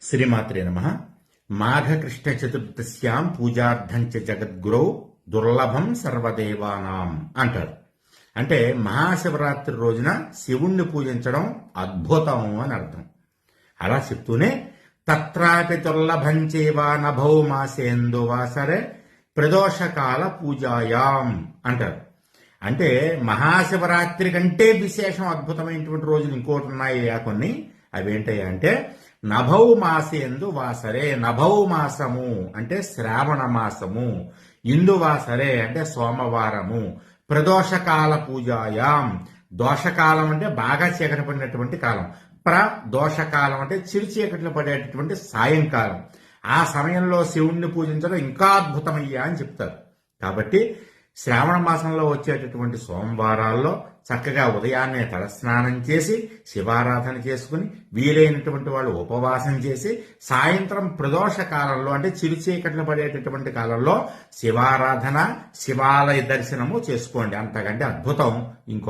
శ్రీమాత్రే నమః. మాఘకృష్ణ చతుర్దశ్యాం పూజార్థంచ జగద్గురౌ దుర్లభం సర్వదేవానాం అంటారు. అంటే మహాశివరాత్రి రోజున శివుణ్ణి పూజించడం అద్భుతం అని అర్థం. అలా చెప్తూనే తత్రాపి దుర్లభం చేవా నభౌ మాసేందువాసరే ప్రదోషకాల పూజాయాం అంటారు. అంటే మహాశివరాత్రి కంటే విశేషం అద్భుతమైనటువంటి రోజులు ఇంకోటి ఉన్నాయి కొన్ని. అవేంటయ్యా అంటే నభౌ మాసేందు వాసరే, నభౌ మాసము అంటే శ్రావణ మాసము, ఇందువాసరే అంటే సోమవారము, ప్రదోషకాల పూజాయాం, దోషకాలం అంటే బాగా చీకటి పడినటువంటి కాలం, ప్రదోషకాలం అంటే చిరు చీకట్లు పడేటటువంటి సాయంకాలం, ఆ సమయంలో శివుణ్ణి పూజించడం ఇంకా అద్భుతమయ్యా అని చెప్తారు. కాబట్టి శ్రావణ మాసంలో వచ్చేటటువంటి సోమవారాల్లో చక్కగా ఉదయాన్నే తలస్నానం చేసి శివారాధన చేసుకుని వీలైనటువంటి వాళ్ళు ఉపవాసం చేసి సాయంత్రం ప్రదోష కాలంలో అంటే చిరుచీకట్లు పడేటటువంటి కాలంలో శివారాధన శివాలయ దర్శనము చేసుకోండి. అంతకంటే అద్భుతం ఇంకొక